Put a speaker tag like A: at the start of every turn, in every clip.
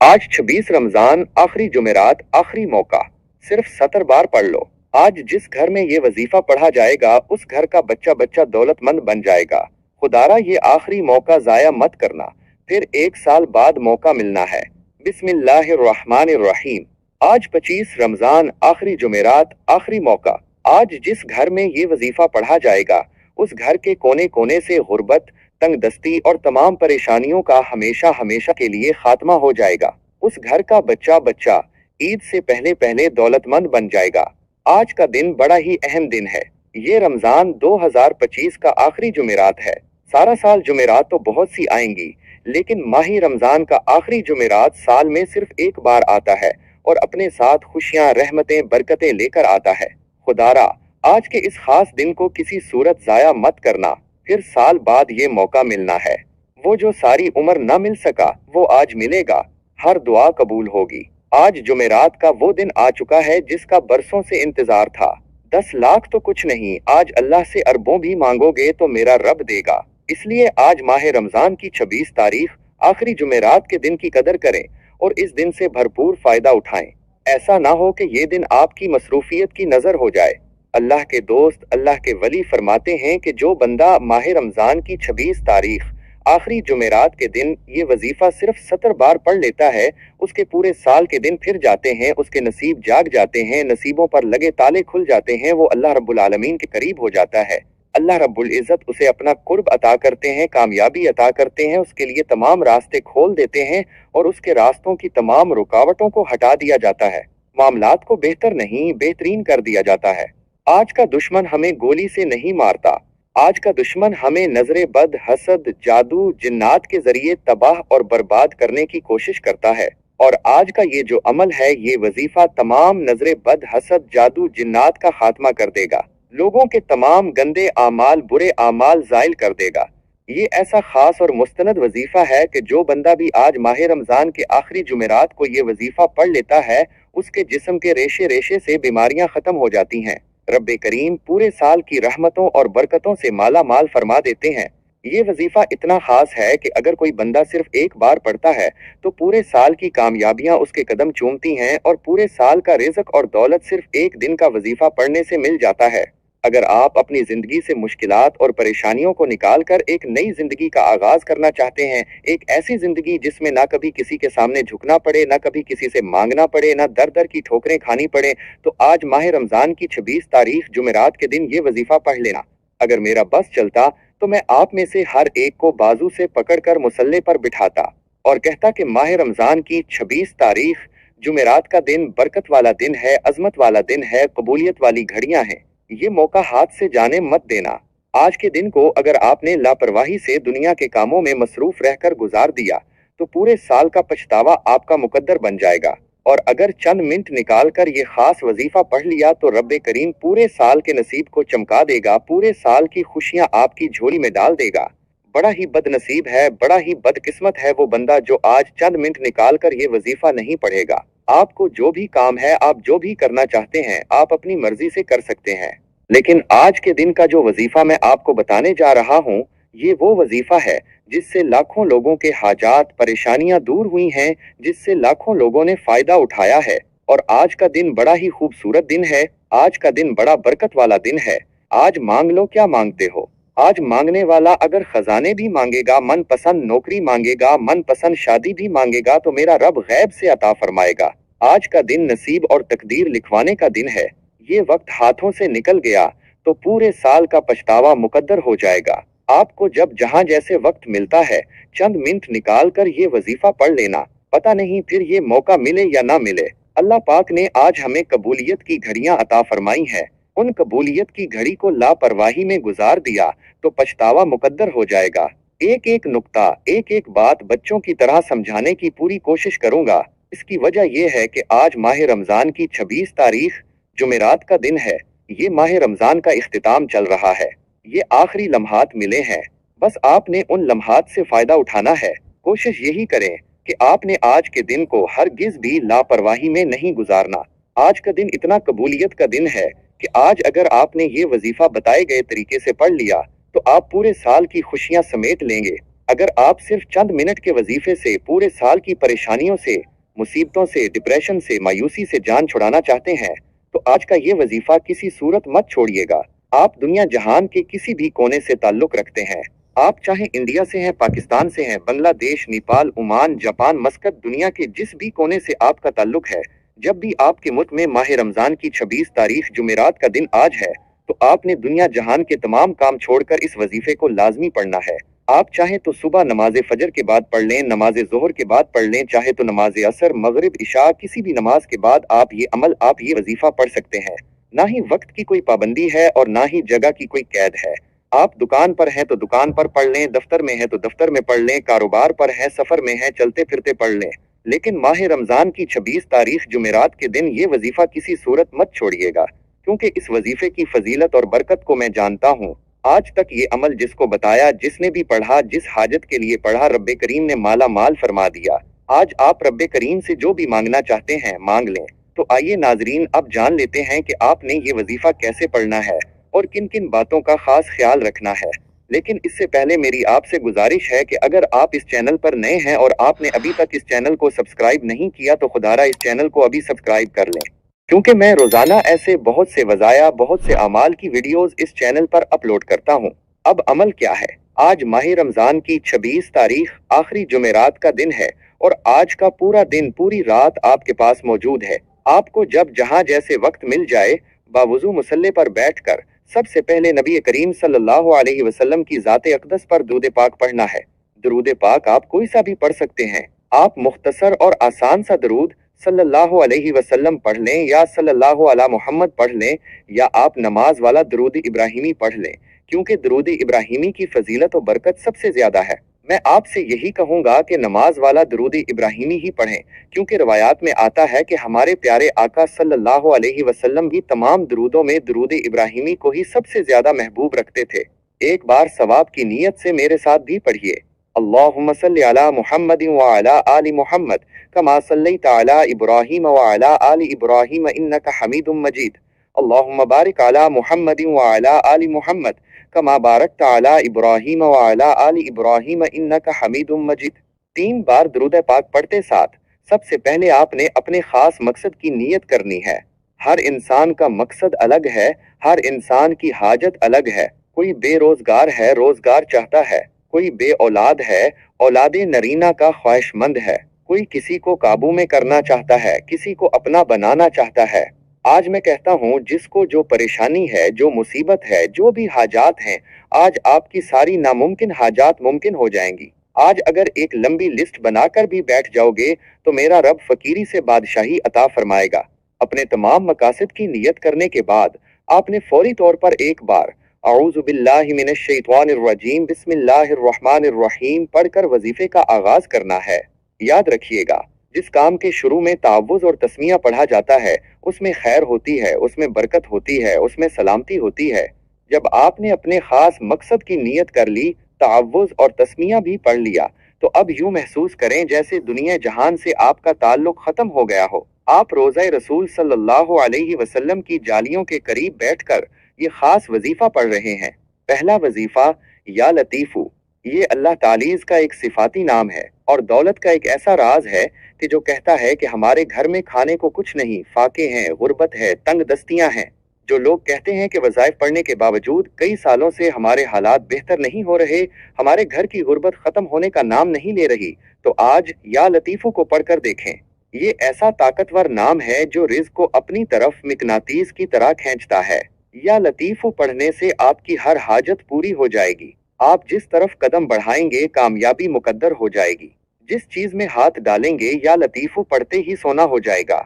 A: आज 26 रमजान, आखिरी जुमेरात, आखिरी मौका। सिर्फ 70 बार पढ़ लो। आज जिस घर में ये वजीफा पढ़ा जाएगा उस घर का बच्चा बच्चा दौलतमंद बन जाएगा। खुदारा ये आखिरी मौका जाया मत करना, फिर 1 साल बाद मौका मिलना है। बिस्मिल्लाहिर्रहमानिर्रहीम। आज 25 रमजान, आखिरी जुमेरात, आखिरी मौका। आज जिस घर में ये वजीफा पढ़ा जाएगा उस घर के कोने कोने से गुर्बत, तंगदस्ती और तमाम परेशानियों का हमेशा हमेशा के लिए खात्मा हो जाएगा। उस घर का बच्चा बच्चा ईद से पहले पहले दौलतमंद बन जाएगा। आज का दिन बड़ा ही अहम दिन है। ये रमजान 2025 का आखिरी जुमेरात है। सारा साल जुमेरात तो बहुत सी आएंगी, लेकिन माही रमजान का आखिरी जुमेरात साल में सिर्फ एक बार आता है और अपने साथ खुशियां, रहमतें, बरकतें लेकर आता है। खुदारा आज के इस खास दिन को किसी सूरत जाया मत करना, फिर साल बाद ये मौका मिलना है। वो जो सारी उम्र न मिल सका वो आज मिलेगा। हर दुआ कबूल होगी। आज जुमेरात का वो दिन आ चुका है जिसका बरसों से इंतजार था। 10 लाख तो कुछ नहीं, आज अल्लाह से अरबों भी मांगोगे तो मेरा रब देगा। इसलिए आज माह रमजान की 26 तारीख, आखिरी जुमेरात के दिन की कदर करें और इस दिन से भरपूर फायदा उठाएं। ऐसा ना हो कि ये दिन आपकी मसरूफियत की नजर हो जाए। अल्लाह के दोस्त, अल्लाह के वली फरमाते हैं कि जो बंदा माह रमजान की 26 तारीख, आखिरी जुमेरात के दिन ये वजीफा सिर्फ 70 बार पढ़ लेता है, उसके पूरे साल के दिन फिर जाते हैं, उसके नसीब जाग जाते हैं, नसीबों पर लगे ताले खुल जाते हैं, वो अल्लाह रब्बुल आलमीन के करीब हो जाता है। अल्लाह रब्बुल इज़्ज़त उसे अपना कुर्ब अता करते हैं, कामयाबी अता करते हैं, उसके लिए तमाम रास्ते खोल देते हैं और उसके रास्तों की तमाम रुकावटों को हटा दिया जाता है। मामलात को बेहतर नहीं बेहतरीन कर दिया जाता है। आज का दुश्मन हमें गोली से नहीं मारता, आज का दुश्मन हमें नजरे बद, हसद, जादू, जिन्नात के जरिए तबाह और बर्बाद करने की कोशिश करता है। और आज का ये जो अमल है, ये वजीफा तमाम नजरे बद, हसद, जादू, जिन्नात का खात्मा कर देगा। लोगों के तमाम गंदे आमाल, बुरे आमाल जायल कर देगा। ये ऐसा खास और मुस्तनद वजीफा है कि जो बंदा भी आज माह रमजान के आखिरी जुमेरात को ये वजीफा पढ़ लेता है, उसके जिस्म के रेशे रेशे से बीमारियां खत्म हो जाती हैं। रब्बे करीम पूरे साल की रहमतों और बरकतों से माला माल फरमा देते हैं। ये वजीफा इतना खास है कि अगर कोई बंदा सिर्फ एक बार पढ़ता है तो पूरे साल की कामयाबियां उसके कदम चूमती हैं और पूरे साल का रिज़्क और दौलत सिर्फ एक दिन का वजीफा पढ़ने से मिल जाता है। अगर आप अपनी जिंदगी से मुश्किलात और परेशानियों को निकाल कर एक नई जिंदगी का आगाज करना चाहते हैं, एक ऐसी जिंदगी जिसमें ना कभी किसी के सामने झुकना पड़े, ना कभी किसी से मांगना पड़े, ना दर दर की ठोकरें खानी पड़े, तो आज माह रमजान की 26 तारीख जुमेरात के दिन ये वजीफा पढ़ लेना। अगर मेरा बस चलता तो मैं आप में से हर एक को बाजू से पकड़कर मुसल्ले पर बिठाता और कहता कि माह रमजान की 26 तारीख जुमेरात का दिन बरकत वाला दिन है, अजमत वाला दिन है, कबूलियत वाली घड़ियां हैं। ये मौका हाथ से जाने मत देना। आज के दिन को अगर आपने लापरवाही से दुनिया के कामों में मसरूफ रहकर गुजार दिया तो पूरे साल का पछतावा आपका मुकद्दर बन जाएगा। और अगर चंद मिनट निकाल कर ये खास वजीफा पढ़ लिया तो रब्बे करीम पूरे साल के नसीब को चमका देगा, पूरे साल की खुशियां आपकी झोली में डाल देगा। बड़ा ही बदनसीब है, बड़ा ही बदकिस्मत है वो बंदा जो आज चंद मिनट निकाल कर ये वजीफा नहीं पढ़ेगा। आपको जो भी काम है, आप जो भी करना चाहते हैं, आप अपनी मर्जी से कर सकते हैं, लेकिन आज के दिन का जो वजीफा मैं आपको बताने जा रहा हूँ, ये वो वजीफा है जिससे लाखों लोगों के हाजात, परेशानियां दूर हुई हैं, जिससे लाखों लोगों ने फायदा उठाया है। और आज का दिन बड़ा ही खूबसूरत दिन है, आज का दिन बड़ा बरकत वाला दिन है। आज मांग लो क्या मांगते हो। आज मांगने वाला अगर खजाने भी मांगेगा, मनपसंद नौकरी मांगेगा, मनपसंद शादी भी मांगेगा तो मेरा रब गैब से अता फरमाएगा। आज का दिन नसीब और तकदीर लिखवाने का दिन है। ये वक्त हाथों से निकल गया तो पूरे साल का पछतावा मुकद्दर हो जाएगा। आपको जब जहां जैसे वक्त मिलता है, चंद मिनट निकाल कर ये वजीफा पढ़ लेना। पता नहीं फिर ये मौका मिले या ना मिले। अल्लाह पाक ने आज हमें कबूलियत की घड़ियां अता फरमाई है। उन कबूलियत की घड़ी को लापरवाही में गुजार दिया तो पछतावा मुकद्दर हो जाएगा। एक एक नुक्ता, एक एक बात बच्चों की तरह समझाने की पूरी कोशिश करूंगा। इसकी वजह यह है कि आज माह रमजान की 26 तारीख जुमेरात का दिन है। ये माह रमजान का इख्तिताम चल रहा है। ये आखिरी लम्हात मिले हैं, बस आपने उन लम्हात से फायदा उठाना है। कोशिश यही करें कि आपने आज के दिन को हरगिज भी लापरवाही में नहीं गुजारना। आज का दिन इतना कबूलियत का दिन है कि आज अगर आपने ये वजीफा बताए गए तरीके से पढ़ लिया तो आप पूरे साल की खुशियां समेट लेंगे। अगर आप सिर्फ चंद मिनट के वजीफे से पूरे साल की परेशानियों से, मुसीबतों से, डिप्रेशन से, मायूसी से जान छुड़ाना चाहते हैं तो आज का ये वजीफा किसी सूरत मत छोड़िएगा। आप दुनिया जहान के किसी भी कोने से ताल्लुक रखते हैं, आप चाहे इंडिया से हैं, पाकिस्तान से हैं, बांग्लादेश, नेपाल, ओमान, जापान, मस्कत, दुनिया के जिस भी कोने से आपका ताल्लुक है, जब भी आपके मुल्क में माह रमजान की 26 तारीख जुमेरात का दिन आज है तो आपने दुनिया जहान के तमाम काम छोड़कर इस वजीफे को लाजमी पढ़ना है। आप चाहे तो सुबह नमाज फजर के बाद पढ़ लें, नमाज जोहर के बाद पढ़ लें, चाहे तो नमाज असर, मगरिब, इशा, किसी भी नमाज के बाद आप ये वजीफा पढ़ सकते हैं। ना ही वक्त की कोई पाबंदी है और ना ही जगह की कोई कैद है। आप दुकान पर हैं तो दुकान पर पढ़ लें, दफ्तर में हैं तो दफ्तर में पढ़ लें, कारोबार पर हैं, सफर में हैं, चलते फिरते पढ़ लें, लेकिन माह रमजान की 26 तारीख जुमेरात के दिन ये वजीफा किसी सूरत मत छोड़िएगा, क्योंकि इस वजीफे की फजीलत और बरकत को मैं जानता हूँ। आज तक ये अमल जिसको बताया, जिसने भी पढ़ा, जिस हाजत के लिए पढ़ा, रब्बे करीम ने माला माल फरमा दिया। आज आप रब्बे करीम से जो भी मांगना चाहते हैं मांग लें। तो आइए नाजरीन, अब जान लेते हैं कि आपने ये वजीफा कैसे पढ़ना है और किन किन बातों का खास ख्याल रखना है। लेकिन इससे पहले मेरी आपसे गुजारिश है कि अगर आप इस चैनल पर नए हैं और आपने अभी तक इस चैनल को सब्सक्राइब नहीं किया तो खुदारा इस चैनल को अभी सब्सक्राइब कर लें, क्योंकि मैं रोजाना ऐसे बहुत से वज़ाया, बहुत से अमाल की वीडियोस इस चैनल पर अपलोड करता हूँ। अब अमल क्या है? आज माह रमजान की 26 तारीख आखिरी जुमेरात का दिन है और आज का पूरा दिन, पूरी रात आपके पास मौजूद है। आपको जब जहां जैसे वक्त मिल जाए, बावुजू मुसल्ले पर बैठकर सबसे पहले नबी करीम सल्लल्लाहु अलैहि वसल्लम की ज़ाते अक़दस पर दुरूद पाक पढ़ना है। दुरूद पाक आप कोई सा भी पढ़ सकते हैं। आप मुख्तसर और आसान सा दरूद सल्लल्लाहु अलैहि वसल्लम पढ़ लें या सल्लल्लाहु अला मोहम्मद पढ़ लें, या आप नमाज वाला दरूद इब्राहिमी पढ़ लें, क्योंकि दरूद इब्राहिमी की फजीलत और बरकत सबसे ज्यादा है। मैं आपसे यही कहूँगा कि नमाज वाला दरूद इब्राहिमी ही पढ़ें, क्योंकि रवायात में आता है कि हमारे प्यारे आका सल्लल्लाहु अलैहि वसल्लम भी तमाम दरूदों में दरूद इब्राहिमी को ही सबसे ज्यादा महबूब रखते थे। एक बार सवाब की नीयत से मेरे साथ भी पढ़िए। अल्लाहुम्मा सल्लि अला मुहम्मदिन व अला आलि मुहम्मद कमा सल्लैता अला इब्राहीम व अला आलि इब्राहीम इन्नका हमीदुम मजीद। अल्लाहुम्मा बारिक अला मुहम्मदिन व अला आलि मुहम्मद कमा बारकता अला इब्राहीम व अला आलि इब्राहीम इन्नका हमीदुम मजीद। 3 बार दुरूद पाक पढ़ते साथ सबसे पहले आपने अपने खास मकसद की नीयत करनी है। हर इंसान का मकसद अलग है, हर इंसान की हाजत अलग है। कोई बेरोजगार है, रोजगार चाहता है, कोई बे औलाद है, औलादे नरीना का ख्वाहिशमंद है, कोई किसी को काबू में करना चाहता है, किसी को अपना बनाना चाहता है। आज मैं कहता हूँ, जिसको जो परेशानी है, जो मुसीबत है, जो भी हाजात हैं, आज आपकी सारी नामुमकिन हाजात मुमकिन हो जाएंगी। आज अगर एक लंबी लिस्ट बनाकर भी बैठ जाओगे तो मेरा रब फकीरी से बादशाही अता फरमाएगा। अपने तमाम मकासद की नियत करने के बाद आपने फौरी तौर पर एक बार औज़ु बिल्लाहि मिनश शैतानिर रजीम बिस्मिल्लाहिर रहमानिर रहीम पढ़कर वजीफे का आगाज करना है। याद रखिएगा, जिस काम के शुरू में तावुज़ और तस्मिया पढ़ा जाता है उसमें खैर होती है, उसमें बरकत होती है, उसमें सलामती होती है। जब आपने अपने खास मकसद की नियत कर ली, तावुज़ और तस्मिया भी पढ़ लिया, तो अब यूं महसूस करें जैसे दुनिया जहान से आपका ताल्लुक खत्म हो गया हो। आप रोज़ा रसूल सल्लल्लाहु अलैहि वसल्लम की जालियों के करीब बैठकर ये खास वजीफा पढ़ रहे हैं। पहला वजीफा, या लतीफू, ये अल्लाह तालीज़ का एक सिफाती नाम है और दौलत का एक ऐसा राज है कि जो कहता है कि हमारे घर में खाने को कुछ नहीं, फाके हैं, गुर्बत है, तंग दस्तियां हैं। जो लोग कहते हैं कि वज़ाइफ पढ़ने के बावजूद कई सालों से हमारे हालात बेहतर नहीं हो रहे, हमारे घर की गुर्बत खत्म होने का नाम नहीं ले रही, तो आज या लतीफू को पढ़कर देखें। ये ऐसा ताकतवर नाम है जो रिज़्क़ को अपनी तरफ मिकनातीस की तरह खींचता है। या लतीफू पढ़ने से आपकी हर हाजत पूरी हो जाएगी। आप जिस तरफ कदम बढ़ाएंगे कामयाबी मुकद्दर हो जाएगी। जिस चीज में हाथ डालेंगे या लतीफू पढ़ते ही सोना हो जाएगा।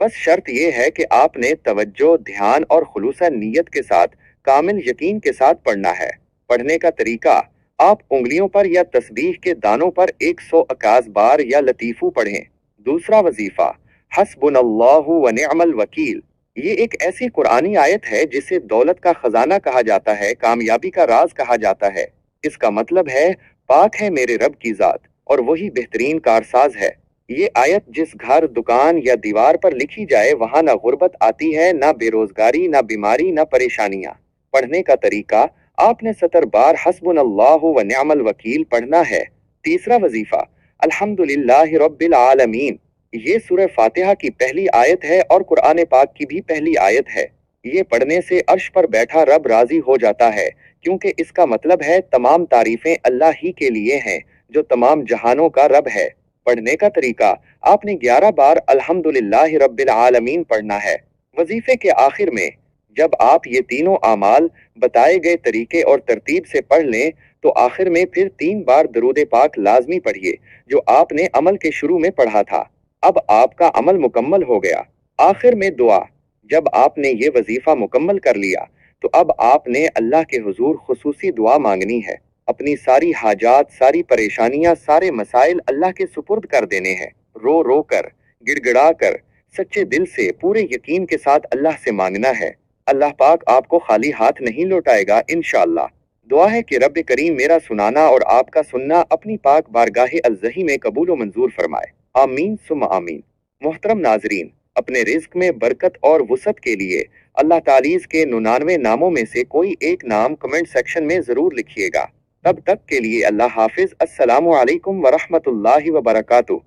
A: बस शर्त यह है कि आपने तवज्जो, ध्यान और खुलूसा नीयत के साथ, कामिल यकीन के साथ पढ़ना है। पढ़ने का तरीका, आप उंगलियों पर या तस्बीह के दानों पर 121 बार या लतीफू पढ़ें। दूसरा वजीफा, हस्बुनल्लाहु व निअमल वकील। ये एक ऐसी कुरानी आयत है जिसे दौलत का खजाना कहा जाता है, कामयाबी का राज कहा जाता है। इसका मतलब है, पाक है मेरे रब की जात और वही बेहतरीन कारसाज है। ये आयत जिस घर, दुकान या दीवार पर लिखी जाए वहां ना गुर्बत आती है, ना बेरोजगारी, ना बीमारी, ना परेशानियां। पढ़ने का तरीका, आपने 70 बार हस्बुनल्लाहु व निअमल वकील पढ़ना है। तीसरा वजीफा, अल्हम्दुलिल्लाहि रब्बिल आलमीन। ये सूरह फातिहा की पहली आयत है और कुरान पाक की भी पहली आयत है। ये पढ़ने से अर्श पर बैठा रब राजी हो जाता है, क्योंकि इसका मतलब है तमाम तारीफें अल्लाह ही के लिए हैं, जो तमाम जहानों का रब है। पढ़ने का तरीका, आपने 11 बार अल्हम्दुलिल्लाहि रब्बिल आलमीन पढ़ना है। वजीफे के आखिर में जब आप ये तीनों आमाल बताए गए तरीके और तरतीब से पढ़ लें, तो आखिर में फिर 3 बार दरूद पाक लाजमी पढ़िए, जो आपने अमल के शुरू में पढ़ा था। अब आपका अमल मुकम्मल हो गया। आखिर में दुआ, जब आपने ये वजीफा मुकम्मल कर लिया, तो अब आपने अल्लाह के हुजूर खुसूसी दुआ मांगनी है। अपनी सारी हाजात, सारी परेशानियां, सारे मसाइल अल्लाह के सुपुर्द कर देने हैं। रो रो कर, गिड़गिड़ा कर, सच्चे दिल से, पूरे यकीन के साथ अल्लाह से मांगना है। अल्लाह पाक आपको खाली हाथ नहीं लौटाएगा इंशाअल्लाह। दुआ है कि रब करीम मेरा सुनाना और आपका सुनना अपनी पाक बारगाह अज़्ज़ही में कबूल व मंजूर फरमाए। आमीन सुम्मा आमीन। मोहतरम नाजरीन, अपने रिज्क में बरकत और वुसअत के लिए अल्लाह तालीज़ के 99 नामों में से कोई एक नाम कमेंट सेक्शन में ज़रूर लिखिएगा। तब तक के लिए अल्लाह हाफिज़। अस्सलामु अलैकुम व रहमतुल्लाहि व बरकातुहू।